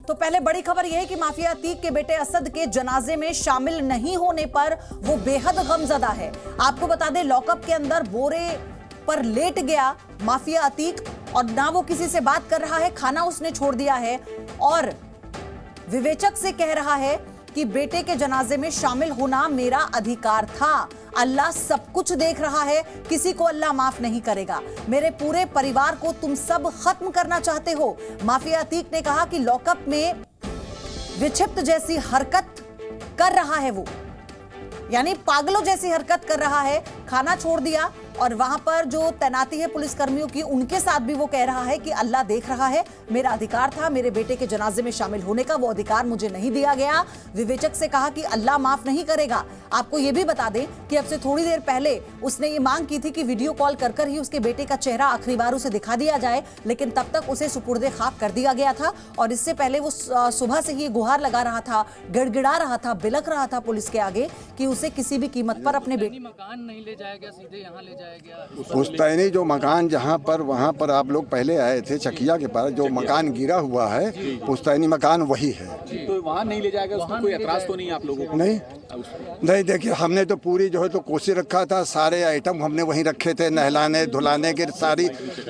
तो पहले बड़ी खबर यह है कि माफिया अतीक के बेटे असद के जनाजे में शामिल नहीं होने पर वो बेहद गमजदा है। आपको बता दें, लॉकअप के अंदर बोरे पर लेट गया माफिया अतीक और ना वो किसी से बात कर रहा है, खाना उसने छोड़ दिया है और विवेचक से कह रहा है कि बेटे के जनाजे में शामिल होना मेरा अधिकार था। अल्लाह सब कुछ देख रहा है, किसी को अल्लाह माफ नहीं करेगा। मेरे पूरे परिवार को तुम सब खत्म करना चाहते हो। माफिया अतीक ने कहा कि लॉकअप में विक्षिप्त जैसी हरकत कर रहा है, वो यानी पागलों जैसी हरकत कर रहा है। खाना छोड़ दिया और वहां पर जो तैनाती है पुलिस कर्मियों की, उनके साथ भी वो कह रहा है कि अल्लाह देख रहा है, मेरा अधिकार था मेरे बेटे के जनाजे में शामिल होने का, वो अधिकार मुझे नहीं दिया गया। विवेचक से कहा कि अल्लाह माफ नहीं करेगा। आपको ये भी बता दें कि अब से थोड़ी देर पहले उसने ये मांग की थी कि वीडियो कॉल कर कर ही उसके बेटे का चेहरा आखिरी बार उसे दिखा दिया जाए, लेकिन तब तक उसे सुपुर्दे खाक कर दिया गया था। और इससे पहले वो सुबह से ही गुहार लगा रहा था, गिड़गिड़ा रहा था, बिलख रहा था पुलिस के आगे कि उसे किसी भी कीमत पर अपने बेटे मकान नहीं ले जाया गया, सीधे यहाँ ले जाया गया। पुश्तैनी जो मकान जहाँ पर वहाँ पर आप लोग पहले आए थे चकिया के पास, जो मकान गिरा हुआ है पुश्तैनी मकान वही है। तो वहाँ नहीं ले जाएगा, उसमें कोई एतराज तो नहीं आप लोगों को? नहीं देखिए, हमने तो पूरी जो है तो कोशिश रखा था, सारे आइटम हमने वहीं रखे थे, नहलाने धुलाने की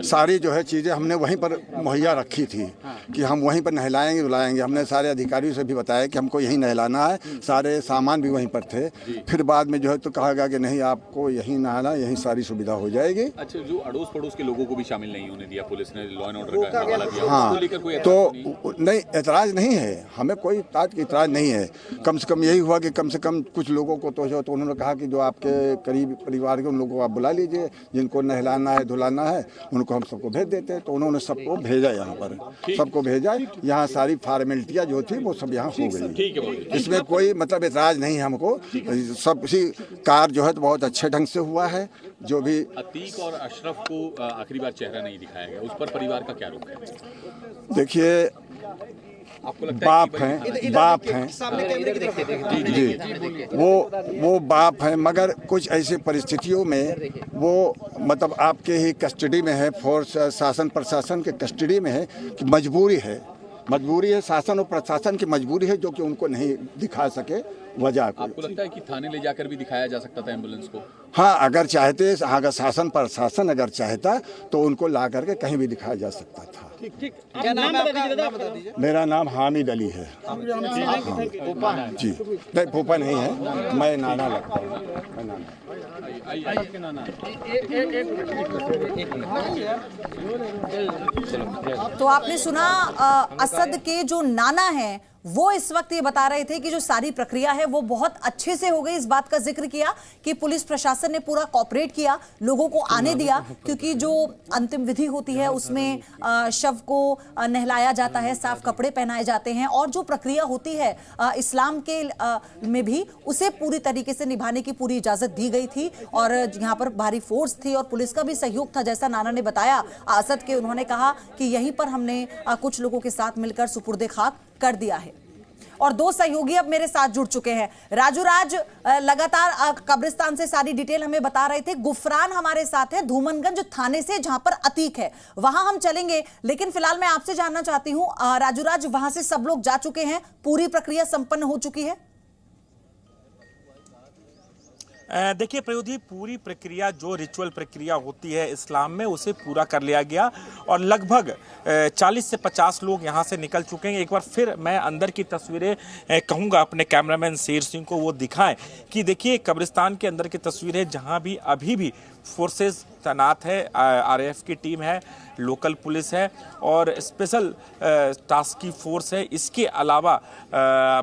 सारी जो है चीज़ें हमने वहीं पर मुहैया रखी थी कि हम वहीं पर नहलाएंगे धुलाएंगे। हमने सारे अधिकारियों से भी बताया कि हमको यहीं नहलाना है, सारे सामान भी वहीं पर थे। फिर बाद में जो है तो कहा गया कि नहीं, आपको यहीं नहाना, यहीं सारी सुविधा हो जाएगी। अच्छा, जो अड़ोस पड़ोस के लोगों को भी शामिल नहीं होने दिया, पुलिस ने लॉ एंड ऑर्डर का हवाला दिया, हाँ, उसको लेकर कोई तो नहीं, एतराज़ नहीं है, हमें कोई एतराज़ नहीं है। कम से कम यही हुआ कि कम से कम कुछ लोगों को तो उन्होंने कहा कि जो आपके करीब परिवार के उन लोगों को आप बुला लीजिए, जिनको नहलाना है धुलाना है उनको हम सबको भेज देते हैं। तो उन्होंने सबको भेजा, यहाँ पर सबको भेजा। यहाँ सारी फॉर्मेलिटियाँ जो थी वो सब यहाँ हो गई। इसमें कोई मतलब एतराज़ नहीं है हमको। सब उसी कार जो है तो बहुत अच्छे ढंग से हुआ है। जो भी अतीक और अशरफ को आखिरी बार चेहरा नहीं दिखाया गया, उस पर परिवार का क्या रुख है? देखिए, बाप हैं जी, वो बाप हैं, मगर कुछ ऐसी परिस्थितियों में वो मतलब आपके ही कस्टडी में है, फोर्स शासन प्रशासन के कस्टडी में है कि मजबूरी है, शासन और प्रशासन की मजबूरी है जो कि उनको नहीं दिखा सके वजह। आपको लगता है कि थाने ले जाकर भी दिखाया जा सकता था एम्बुलेंस को? हाँ, अगर चाहते, अगर शासन प्रशासन अगर चाहता तो उनको ला करके कहीं भी दिखाया जा सकता था। ठीक। क्या नाम है आपका? मेरा नाम हामिद अली है। जी, नहीं फूफा नहीं है, मैं नाना लगता हूँ। तो आपने सुना, असद के जो नाना हैं वो इस वक्त ये बता रहे थे कि जो सारी प्रक्रिया है वो बहुत अच्छे से हो गई। इस बात का जिक्र किया कि पुलिस प्रशासन ने पूरा कॉपरेट किया, लोगों को आने दिया, क्योंकि जो अंतिम विधि होती है उसमें शव को नहलाया जाता है, साफ कपड़े पहनाए जाते हैं और जो प्रक्रिया होती है इस्लाम के में भी, उसे पूरी तरीके से निभाने की पूरी इजाजत दी गई थी। और यहाँ पर भारी फोर्स थी और पुलिस का भी सहयोग था, जैसा नाना ने बताया असद के। उन्होंने कहा कि यहीं पर हमने कुछ लोगों के साथ मिलकर सुपुर्दे खाक कर दिया है। और दो सहयोगी अब मेरे साथ जुड़ चुके हैं। राजू राज लगातार कब्रिस्तान से सारी डिटेल हमें बता रहे थे। गुफरान हमारे साथ है धूमनगंज थाने से, जहां पर अतीक है, वहां हम चलेंगे। लेकिन फिलहाल मैं आपसे जानना चाहती हूं राजू राज, वहां से सब लोग जा चुके हैं, पूरी प्रक्रिया संपन्न हो चुकी है? देखिए प्रयोधी, पूरी प्रक्रिया जो रिचुअल प्रक्रिया होती है इस्लाम में उसे पूरा कर लिया गया और लगभग 40 से 50 लोग यहाँ से निकल चुके हैं। एक बार फिर मैं अंदर की तस्वीरें कहूँगा अपने कैमरामैन शेर सिंह को वो दिखाएं कि देखिए कब्रिस्तान के अंदर की तस्वीरें, जहाँ भी अभी भी फोर्सेस तैनात है, आरएएफ की टीम है, लोकल पुलिस है और स्पेशल टास्क की फोर्स है। इसके अलावा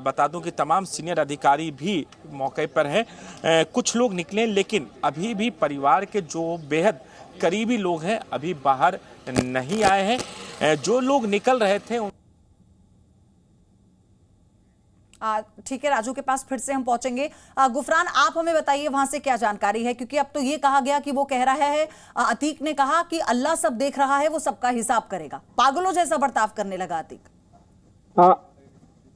बता दूं कि तमाम सीनियर अधिकारी भी मौके पर हैं। कुछ लोग निकले, लेकिन अभी भी परिवार के जो बेहद करीबी लोग हैं अभी बाहर नहीं आए हैं। जो लोग निकल रहे थे ठीक है, राजू के पास फिर से हम पहुंचेंगे। गुफरान, आप हमें बताइए वहां से क्या जानकारी है, क्योंकि अब तो ये कहा गया कि वो कह रहा है, अतीक ने कहा कि अल्लाह सब देख रहा है, वो सबका हिसाब करेगा। पागलों जैसा बर्ताव करने लगा अतीक। हाँ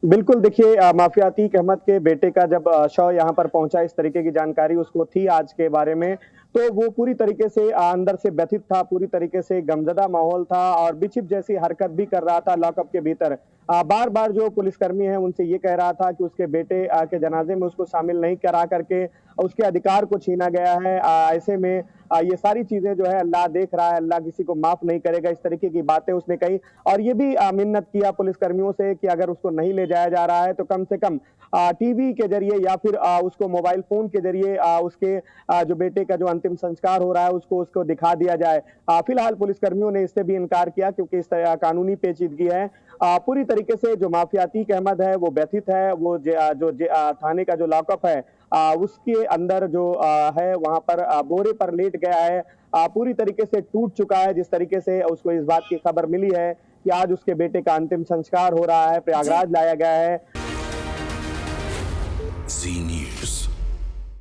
बिल्कुल, देखिए माफिया अतीक अहमद के बेटे का जब शव यहाँ पर पहुंचा, इस तरीके की जानकारी उसको थी आज के बारे में, तो वो पूरी तरीके से अंदर से व्यथित था, पूरी तरीके से गमजदा माहौल था और बिचिप जैसी हरकत भी कर रहा था लॉकअप के भीतर। बार बार जो पुलिसकर्मी है उनसे ये कह रहा था कि उसके बेटे के जनाजे में उसको शामिल नहीं करा करके उसके अधिकार को छीना गया है। ऐसे में ये सारी चीजें जो है अल्लाह देख रहा है, अल्लाह किसी को माफ नहीं करेगा, इस तरीके की बातें उसने कही। और ये भी मिन्नत किया पुलिसकर्मियों से कि अगर उसको नहीं ले जाया जा रहा है तो कम से कम टीवी के जरिए या फिर उसको मोबाइल फोन के जरिए उसके जो बेटे का जो अंतिम संस्कार हो रहा है उसको दिखा दिया जाए। फिलहाल पुलिसकर्मियों ने इससे भी इनकार किया क्योंकि इस कानूनी पेचीदगी है। पूरी तरीके से जो माफिया अतीक अहमद है वो व्यथित है। वो जो थाने का जो लॉकअप है उसके अंदर जो है वहां पर बोरे पर लेट गया है, पूरी तरीके से टूट चुका है। जिस तरीके से उसको इस बात की खबर मिली है कि आज उसके बेटे का अंतिम संस्कार हो रहा है, प्रयागराज लाया गया है।